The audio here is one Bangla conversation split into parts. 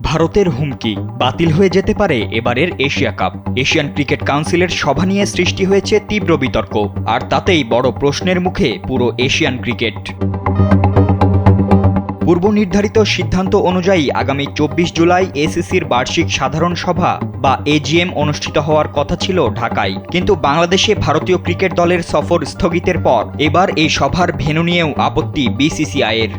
ভারতের হুমকি বাতিল হয়ে যেতে পারে এবারের এশিয়া কাপ। এশিয়ান ক্রিকেট কাউন্সিলের সভা নিয়ে সৃষ্টি হয়েছে তীব্র বিতর্ক, আর তাতেই বড় প্রশ্নের মুখে পুরো এশিয়ান ক্রিকেট। পূর্ব নির্ধারিত সিদ্ধান্ত অনুযায়ী আগামী 24 জুলাই এসিসির বার্ষিক সাধারণ সভা বা এজিএম অনুষ্ঠিত হওয়ার কথা ছিল ঢাকায়, কিন্তু বাংলাদেশে ভারতীয় ক্রিকেট দলের সফর স্থগিতের পর এবার এই সভার ভেন্যু নিয়েও আপত্তি বিসিসিআইয়ের।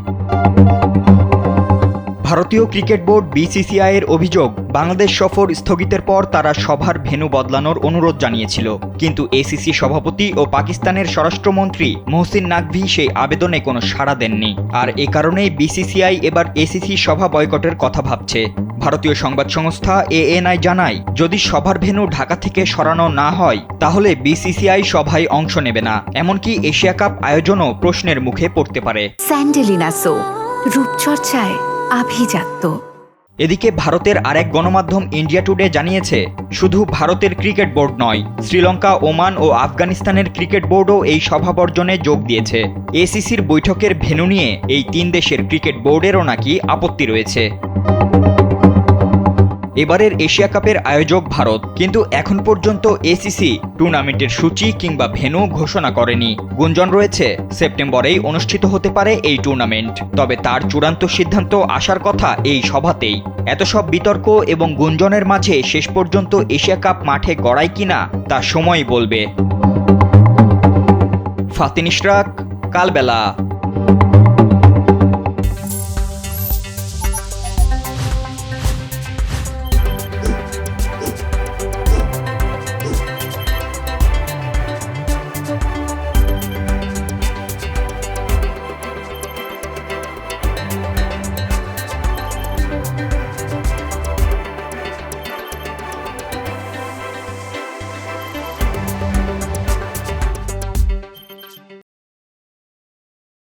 ভারতীয় ক্রিকেট বোর্ড বিসিসিআইয়ের অভিযোগ, বাংলাদেশ সফর স্থগিতের পর তারা সভার ভেন্যু বদলানোর অনুরোধ জানিয়েছিল, কিন্তু এসিসি সভাপতি ও পাকিস্তানের স্বরাষ্ট্রমন্ত্রী মহসিন নাকভি সেই আবেদনে কোনো সাড়া দেননি। আর এ কারণেই বিসিসিআই এবার এসিসি সভা বয়কটের কথা ভাবছে। ভারতীয় সংবাদ সংস্থা এএনআই জানায়, যদি সভার ভেন্যু ঢাকা থেকে সরানো না হয় তাহলে বিসিসিআই সভায় অংশ নেবে না, এমনকি এশিয়া কাপ আয়োজনও প্রশ্নের মুখে পড়তে পারে। স্যান্ডেলিনা সো, রূপচর্চায় আভিজাত্য। এদিকে ভারতের আরেক গণমাধ্যম ইন্ডিয়া টুডে জানিয়েছে, শুধু ভারতের ক্রিকেট বোর্ড নয়, শ্রীলঙ্কা, ওমান ও আফগানিস্তানের ক্রিকেট বোর্ডও এই সভা বর্জনে যোগ দিয়েছে। এসিসির বৈঠকের ভেন্যু নিয়ে এই তিন দেশের ক্রিকেট বোর্ডেরও নাকি আপত্তি রয়েছে। এবারের এশিয়া কাপের আয়োজক ভারত, কিন্তু এখন পর্যন্ত এসিসি টুর্নামেন্টের সূচি কিংবা ভেন্যু ঘোষণা করেনি। গুঞ্জন রয়েছে সেপ্টেম্বরেই অনুষ্ঠিত হতে পারে এই টুর্নামেন্ট, তবে তার চূড়ান্ত সিদ্ধান্ত আসার কথা এই সভাতেই। এত সব বিতর্ক এবং গুঞ্জনের মাঝে শেষ পর্যন্ত এশিয়া কাপ মাঠে গড়ায় কিনা তা সময় বলবে। ফাতিন ইশরাক, কালবেলা।